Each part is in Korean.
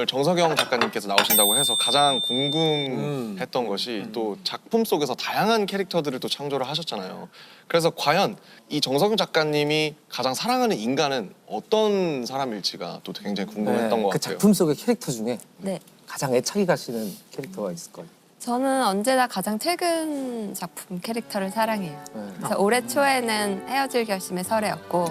오늘 정석영 작가님께서 나오신다고 해서 가장 궁금했던 것이 또 작품 속에서 다양한 캐릭터들을 또 창조를 하셨잖아요. 그래서 과연 이 정석영 작가님이 가장 사랑하는 인간은 어떤 사람일지가 또 굉장히 궁금했던 것 그 같아요. 작품 속의 캐릭터 중에 네. 가장 애착이 가시는 캐릭터가 있을 거예요. 저는 언제나 가장 최근 작품 캐릭터를 사랑해요. 네. 그래서 올해 초에는 헤어질 결심의 설애였고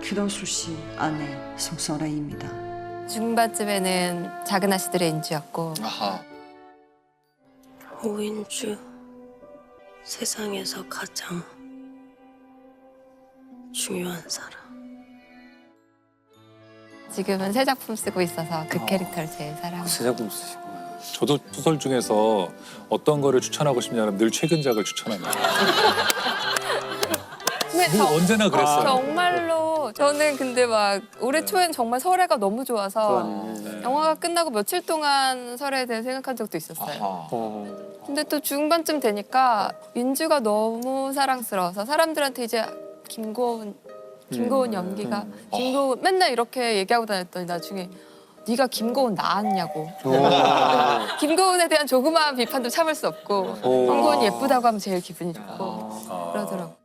기도술 씨 아내 송설아입니다. 중반쯤에는 작은 아씨들의 인주였고 아하. 오인주, 세상에서 가장 중요한 사람. 지금은 새 작품 쓰고 있어서 그 캐릭터를 제일 사랑해요. 새 작품 쓰시고. 저도 소설 중에서 어떤 거를 추천하고 싶냐면 늘 최근작을 추천합니다. 근데 언제나 그랬어요. 정말로 저는 근데 막 올해 초엔 정말 설애가 너무 좋아서 영화가 끝나고 며칠 동안 설애에 대해 생각한 적도 있었어요. 아하. 근데 또 중반쯤 되니까 민주가 너무 사랑스러워서 사람들한테 이제 김고은 연기가 김고은 맨날 이렇게 얘기하고 다녔더니 나중에 네가 김고은 낳았냐고. 김고은에 대한 조그마한 비판도 참을 수 없고 김고은 예쁘다고 하면 제일 기분이 좋고 그러더라고.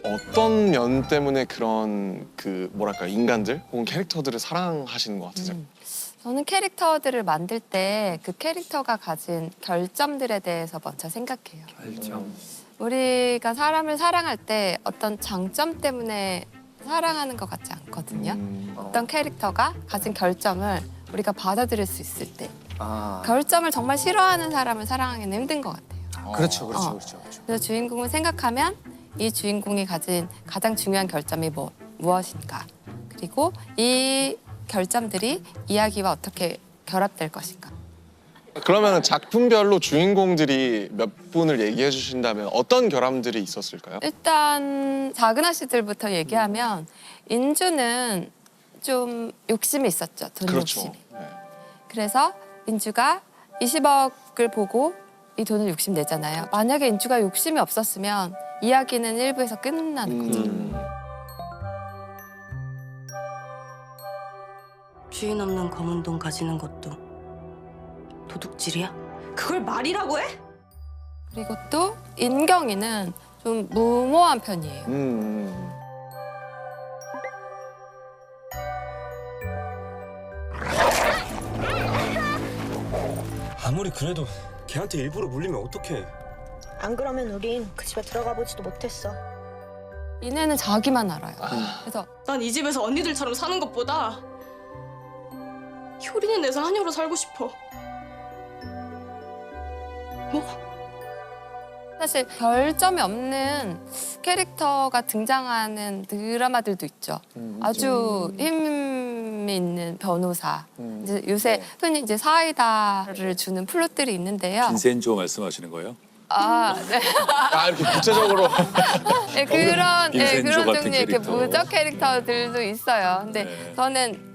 어떤 면 때문에 그런 그 뭐랄까 인간들 혹은 캐릭터들을 사랑하시는 것 같으세요? 저는 캐릭터들을 만들 때 그 캐릭터가 가진 결점들에 대해서 먼저 생각해요. 우리가 사람을 사랑할 때 어떤 장점 때문에 사랑하는 것 같지 않거든요. 어떤 캐릭터가 가진 결점을 우리가 받아들일 수 있을 때 결점을 정말 싫어하는 사람을 사랑하기는 힘든 것 같아요. 그렇죠. 그래서 주인공을 생각하면 이 주인공이 가진 가장 중요한 결점이 무엇인가, 그리고 이 결점들이 이야기와 어떻게 결합될 것인가. 그러면 작품별로 주인공들이 몇 분을 얘기해 주신다면 어떤 결함들이 있었을까요? 일단 작은 아씨들부터 얘기하면 인주는 좀 욕심이 있었죠. 돈 그렇죠. 욕심이. 그래서 인주가 20억을 보고 이 돈을 욕심내잖아요. 만약에 인주가 욕심이 없었으면 이야기는 1부에서 끝나는 거죠. 주인 없는 검은 돈 가지는 것도 도둑질이야? 그걸 말이라고 해? 그리고 또 인경이는 좀 무모한 편이에요. 아무리 그래도 걔한테 일부러 물리면 어떡해. 안 그러면 우린 그 집에 들어가 보지도 못했어. 이내는 자기만 알아요. 그래서 난 이 집에서 언니들처럼 사는 것보다 효린이 내서 한여로 살고 싶어. 사실 별점이 없는 캐릭터가 등장하는 드라마들도 있죠. 아주 힘 있는 변호사. 이제 요새 흔히 이제 사이다를 주는 플롯들이 있는데요. 빈센조 말씀하시는 거예요? 네. 이렇게 구체적으로 네, 그런 빈센조 같은 종류의 이렇게 캐릭터. 무적 캐릭터들도 있어요. 근데 네. 저는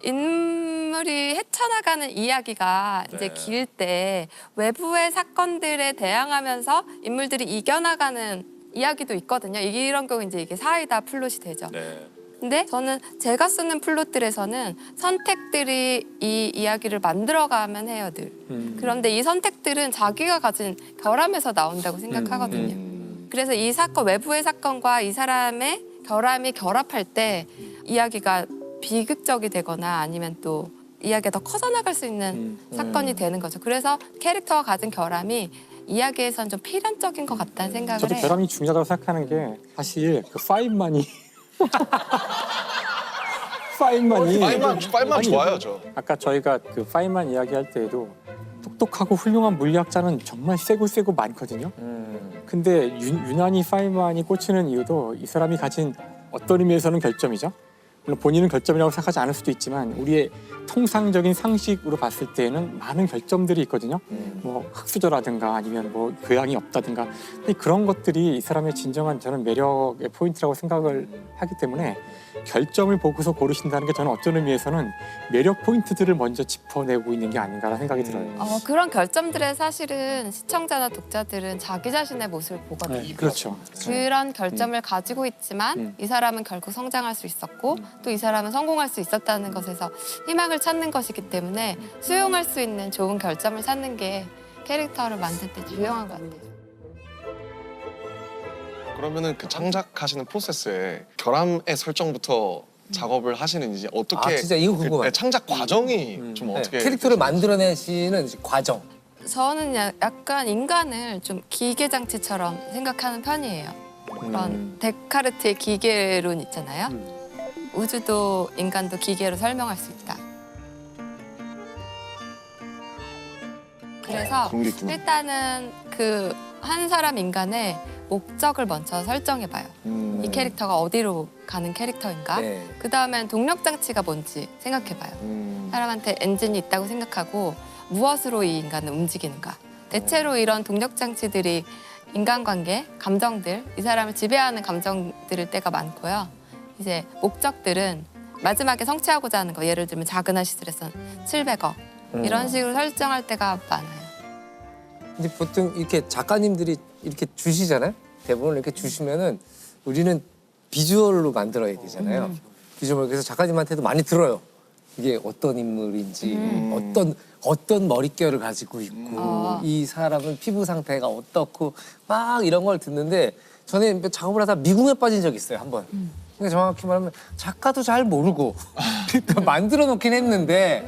인물이 헤쳐나가는 이야기가 이제 네. 길 때 외부의 사건들에 대항하면서 인물들이 이겨나가는 이야기도 있거든요. 이런 경우 이제 이게 사이다 플롯이 되죠. 네. 근데 저는 제가 쓰는 플롯들에서는 선택들이 이 이야기를 만들어가면 해요, 늘. 그런데 이 선택들은 자기가 가진 결함에서 나온다고 생각하거든요. 그래서 이 사건, 외부의 사건과 이 사람의 결함이 결합할 때 이야기가 비극적이 되거나 아니면 또 이야기가 더 커져나갈 수 있는 사건이 되는 거죠. 그래서 캐릭터가 가진 결함이 이야기에선 좀 필연적인 것 같다는 생각을 저도 해요. 결함이 중요하다고 생각하는 게 사실 그 파인만이 파인만 좋아요, 저. 아까 저희가 그 파인만 이야기할 때에도 똑똑하고 훌륭한 물리학자는 정말 세고 많거든요. 근데 유난히 파인만이 꽂히는 이유도 이 사람이 가진 어떤 의미에서는 결점이죠. 물론 본인은 결점이라고 생각하지 않을 수도 있지만 우리의 통상적인 상식으로 봤을 때에는 많은 결점들이 있거든요. 뭐 흙수저라든가 아니면 뭐 교양이 없다든가 근데 그런 것들이 이 사람의 진정한 저는 매력의 포인트라고 생각을 하기 때문에 결점을 보고서 고르신다는 게 저는 어떤 의미에서는 매력 포인트들을 먼저 짚어내고 있는 게 아닌가라는 생각이 들어요. 그런 결점들에 사실은 시청자나 독자들은 자기 자신의 모습을 보거든요. 네, 그렇죠. 그런 결점을 가지고 있지만 이 사람은 결국 성장할 수 있었고 또 이 사람은 성공할 수 있었다는 것에서 희망을 찾는 것이기 때문에 수용할 수 있는 좋은 결점을 찾는 게 캐릭터를 만들 때 중요한 것 같아요. 그러면은 그 창작하시는 프로세스에 결함의 설정부터 작업을 하시는지 어떻게 진짜 이거 궁금해요. 그 창작 과정이 좀 네, 어떻게 캐릭터를 만들어내시는 과정. 저는 약간 인간을 좀 기계 장치처럼 생각하는 편이에요. 그런 데카르트의 기계론 있잖아요. 우주도 인간도 기계로 설명할 수 있다. 그래서 그런 게 있구나. 일단은 그 한 사람 인간의 목적을 먼저 설정해봐요. 이 캐릭터가 어디로 가는 캐릭터인가? 네. 그 다음엔 동력 장치가 뭔지 생각해봐요. 사람한테 엔진이 있다고 생각하고 무엇으로 이 인간을 움직이는가? 대체로 이런 동력 장치들이 인간관계, 감정들, 이 사람을 지배하는 감정들일 때가 많고요. 이제 목적들은 마지막에 성취하고자 하는 거, 예를 들면 작은 아시들에선 700억 이런 식으로 설정할 때가 많아요. 이제 보통 이렇게 작가님들이 이렇게 주시잖아요. 대본을 이렇게 주시면은 우리는 비주얼로 만들어야 되잖아요. 비주얼 그래서 작가님한테도 많이 들어요. 이게 어떤 인물인지, 어떤 머릿결을 가지고 있고, 이 사람은 피부 상태가 어떻고 막 이런 걸 듣는데 전에 작업을 하다 미궁에 빠진 적이 있어요, 한 번. 그러니까 정확히 말하면 작가도 잘 모르고 만들어 놓긴 했는데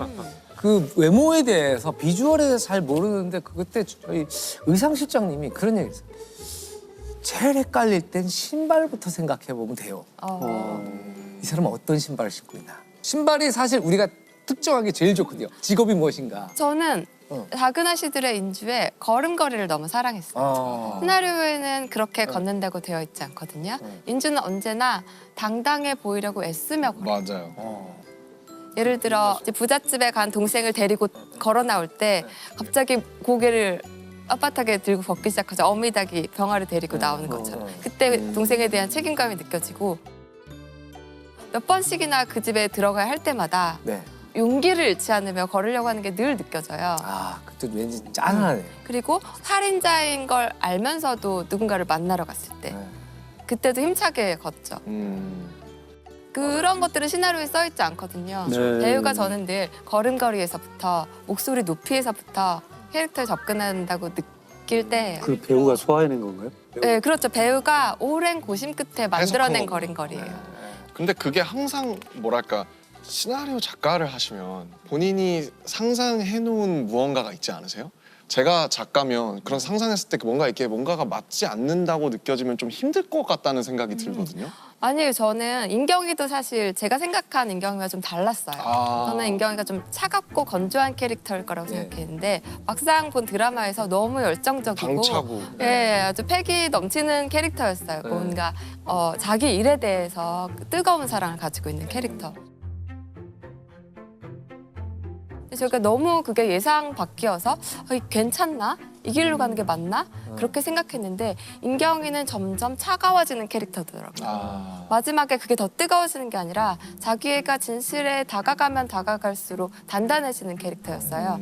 그 외모에 대해서 비주얼에 대해서 잘 모르는데 그때 저희 의상실장님이 그런 얘기 했어요. 제일 헷갈릴 땐 신발부터 생각해 보면 돼요. 이 사람은 어떤 신발을 신고 있나. 신발이 사실 우리가 특정하기 제일 좋거든요. 직업이 무엇인가. 저는 작은 아시들의 인주에 걸음걸이를 너무 사랑했어요. 시나리오에는 그렇게 걷는다고 되어 있지 않거든요. 인주는 언제나 당당해 보이려고 애쓰며 걸어요. 맞아요. 예를 들어 이제 부잣집에 간 동생을 데리고 걸어 나올 때 갑자기 고개를 빳빳하게 들고 걷기 시작하죠. 어미닭이 병아를 데리고 나오는 것처럼. 그때 동생에 대한 책임감이 느껴지고 몇 번씩이나 그 집에 들어가야 할 때마다 네. 용기를 잃지 않으며 걸으려고 하는 게 늘 느껴져요. 그때 왠지 짠하네. 그리고 살인자인 걸 알면서도 누군가를 만나러 갔을 때 그때도 힘차게 걷죠. 그런 것들은 시나리오에 써 있지 않거든요. 배우가 저는 늘 걸음걸이에서부터 목소리 높이에서부터 캐릭터에 접근한다고 느낄 때예요. 그 배우가 소화해낸 건가요? 네, 그렇죠. 배우가 오랜 고심 끝에 만들어낸 걸음걸이에요. 근데 그게 항상 뭐랄까 시나리오 작가를 하시면 본인이 상상해놓은 무언가가 있지 않으세요? 제가 작가면 그런 상상했을 때 뭔가가 맞지 않는다고 느껴지면 좀 힘들 것 같다는 생각이 들거든요. 아니에요. 저는 인경이도 사실 제가 생각한 인경이와 좀 달랐어요. 저는 인경이가 좀 차갑고 건조한 캐릭터일 거라고 생각했는데 막상 본 드라마에서 너무 열정적이고 당차고. 아주 패기 넘치는 캐릭터였어요. 뭔가 자기 일에 대해서 뜨거운 사랑을 가지고 있는 캐릭터. 저희가 너무 그게 예상 밖이어서 괜찮나? 이 길로 가는 게 맞나? 그렇게 생각했는데 인경이는 점점 차가워지는 캐릭터더라고요. 마지막에 그게 더 뜨거워지는 게 아니라 자기가 진실에 다가가면 다가갈수록 단단해지는 캐릭터였어요.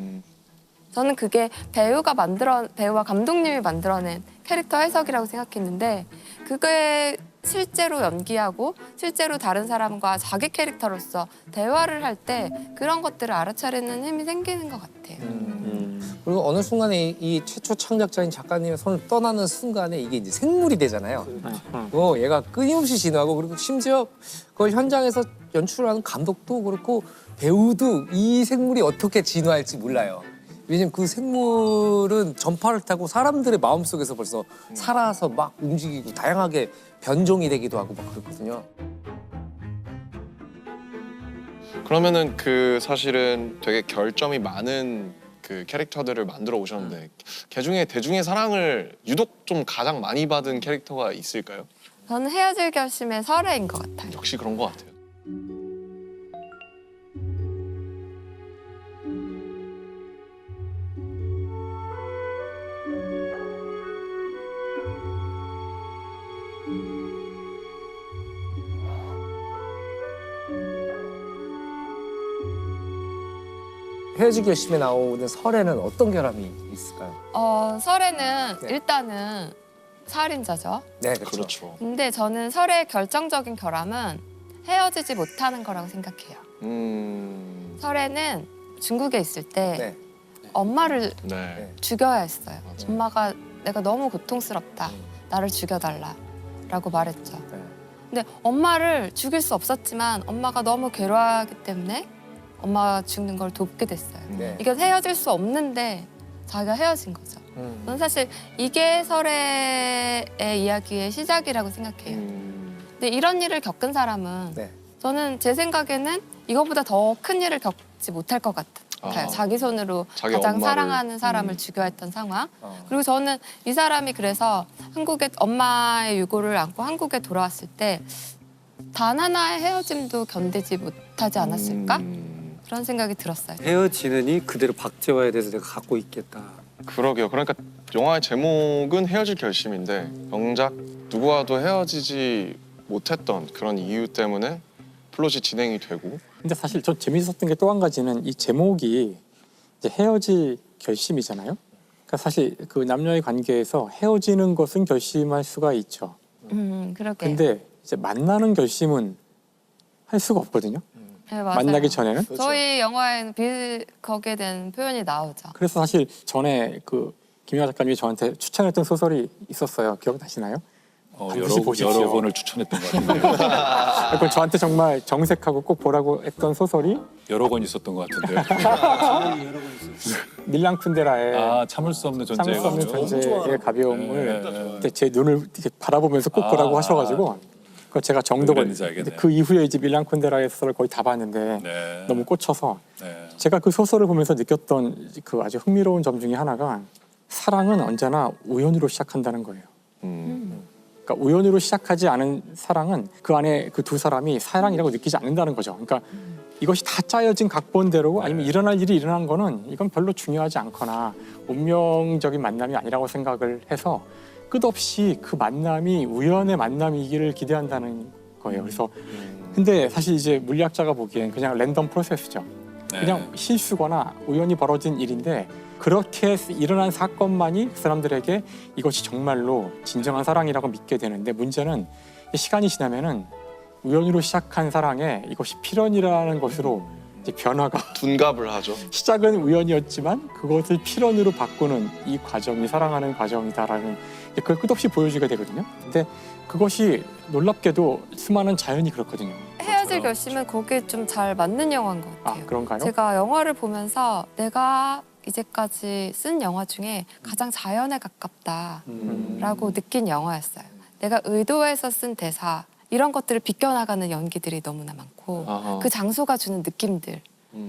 저는 그게 배우와 감독님이 만들어낸 캐릭터 해석이라고 생각했는데 그게 실제로 연기하고 실제로 다른 사람과 자기 캐릭터로서 대화를 할 때 그런 것들을 알아차리는 힘이 생기는 것 같아요. 그리고 어느 순간에 이 최초 창작자인 작가님의 손을 떠나는 순간에 이게 이제 생물이 되잖아요. 얘가 끊임없이 진화하고 그리고 심지어 그걸 현장에서 연출하는 감독도 그렇고 배우도 이 생물이 어떻게 진화할지 몰라요. 왜냐면 그 생물은 전파를 타고 사람들의 마음속에서 벌써 살아서 막 움직이고 다양하게 변종이 되기도 하고 막 그렇거든요. 그러면은 그 사실은 되게 결점이 많은 그 캐릭터들을 만들어 오셨는데 그중에 대중의 사랑을 유독 좀 가장 많이 받은 캐릭터가 있을까요? 저는 헤어질 결심의 설애인 것 같아요. 역시 그런 것 같아요. 헤어질 결심에 나오는 설에는 어떤 결함이 있을까요? 설에는 네. 일단은 살인자죠. 네, 그렇죠. 근데 저는 설의 결정적인 결함은 헤어지지 못하는 거라고 생각해요. 설에는 중국에 있을 때 네. 엄마를 네. 죽여야 했어요. 맞아요. 엄마가 내가 너무 고통스럽다. 나를 죽여달라라고 말했죠. 네. 근데 엄마를 죽일 수 없었지만 엄마가 너무 괴로워하기 때문에 엄마가 죽는 걸 돕게 됐어요. 네. 이게 헤어질 수 없는데 자기가 헤어진 거죠. 저는 사실 이게 설의 이야기의 시작이라고 생각해요. 근데 이런 일을 겪은 사람은 네. 저는 제 생각에는 이거보다 더 큰 일을 겪지 못할 것 같아요. 자기 손으로 자기 가장 엄마를. 사랑하는 사람을 죽여야 했던 상황. 어. 그리고 저는 이 사람이 그래서 한국에 엄마의 유고를 안고 한국에 돌아왔을 때 단 하나의 헤어짐도 견디지 못하지 않았을까? 그런 생각이 들었어요. 헤어지느니 그대로 박재화에 대해서 내가 갖고 있겠다. 그러게요. 그러니까 영화의 제목은 헤어질 결심인데 정작 누구와도 헤어지지 못했던 그런 이유 때문에 플롯이 진행이 되고. 근데 사실 저 재밌었던 게 또 한 가지는 이 제목이 이제 헤어질 결심이잖아요. 그러니까 사실 그 남녀의 관계에서 헤어지는 것은 결심할 수가 있죠. 그러게. 근데 이제 만나는 결심은 할 수가 없거든요. 네, 맞아요. 만나기 전에는. 저희 영화에는 거기에 대한 표현이 나오죠. 그래서 사실 전에 그 김영하 작가님이 저한테 추천했던 소설이 있었어요. 기억나시나요? 반드시 보십시오. 여러 권을 추천했던 것 같은데요. 그건 저한테 정말 정색하고 꼭 보라고 했던 소설이 여러 권 있었던 것 같은데요. 밀랑 쿤데라의 아, 참을 수 없는 존재. 참을 수 없는 존재의 가벼움을 네. 그때 제 눈을 이렇게 바라보면서 꼭 보라고 하셔가지고 그거 제가 정독을. 그랬는지 알겠네요. 근데 그 이후에 이제 밀랑 쿤데라의 소설을 거의 다 봤는데 네. 너무 꽂혀서 네. 제가 그 소설을 보면서 느꼈던 그 아주 흥미로운 점 중에 하나가 사랑은 언제나 우연으로 시작한다는 거예요. 그러니까 우연으로 시작하지 않은 사랑은 그 안에 그 두 사람이 사랑이라고 느끼지 않는다는 거죠. 그러니까 이것이 다 짜여진 각본대로 아니면 일어날 일이 일어난 거는 이건 별로 중요하지 않거나 운명적인 만남이 아니라고 생각을 해서 끝없이 그 만남이 우연의 만남이기를 기대한다는 거예요. 그래서 근데 사실 이제 물리학자가 보기엔 그냥 랜덤 프로세스죠. 네. 그냥 실수거나 우연히 벌어진 일인데 그렇게 일어난 사건만이 그 사람들에게 이것이 정말로 진정한 사랑이라고 믿게 되는데 문제는 시간이 지나면은 우연으로 시작한 사랑에 이것이 필연이라는 것으로 이제 변화가 둔갑을 하죠. 시작은 우연이었지만 그것을 필연으로 바꾸는 이 과정이 사랑하는 과정이다라는 그걸 끝없이 보여주게 되거든요. 근데 그것이 놀랍게도 수많은 자연이 그렇거든요. 헤어질 결심은 거기에 좀 잘 맞는 영화인 것 같아요. 아 그런가요? 제가 영화를 보면서 내가 이제까지 쓴 영화 중에 가장 자연에 가깝다라고 느낀 영화였어요. 내가 의도해서 쓴 대사 이런 것들을 비껴나가는 연기들이 너무나 많고 아하. 그 장소가 주는 느낌들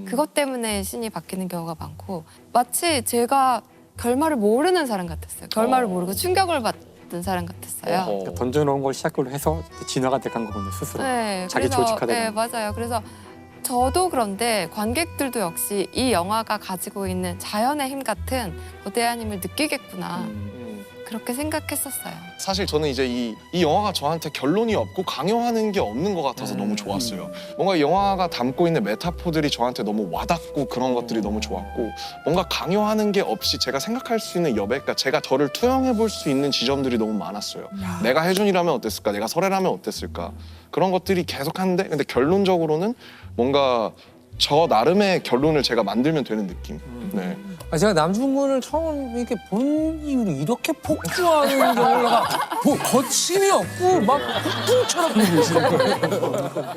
그것 때문에 신이 바뀌는 경우가 많고 마치 제가 결말을 모르는 사람 같았어요. 결말을 모르고 충격을 받은 사람 같았어요. 그러니까 던져놓은 걸 시작으로 해서 진화가 돼간 거군요 스스로. 네, 자기 그래서, 조직화되는. 네, 맞아요. 그래서 저도 그런데 관객들도 역시 이 영화가 가지고 있는 자연의 힘 같은 거대한 힘을 느끼겠구나 그렇게 생각했었어요. 사실 저는 이제 이 영화가 저한테 결론이 없고 강요하는 게 없는 것 같아서 너무 좋았어요. 뭔가 이 영화가 담고 있는 메타포들이 저한테 너무 와닿고 그런 것들이 너무 좋았고 뭔가 강요하는 게 없이 제가 생각할 수 있는 여백, 그러니까 제가 저를 투영해 볼 수 있는 지점들이 너무 많았어요. 내가 혜준이라면 어땠을까? 내가 설애라면 어땠을까? 그런 것들이 계속 하는데 근데 결론적으로는 뭔가 저 나름의 결론을 제가 만들면 되는 느낌. 네. 제가 남중근을 처음 이렇게 본 이후로 이렇게 폭주하는 경우가 뭐 거침이 없고 막 폭풍처럼 보고 계시는 거예요.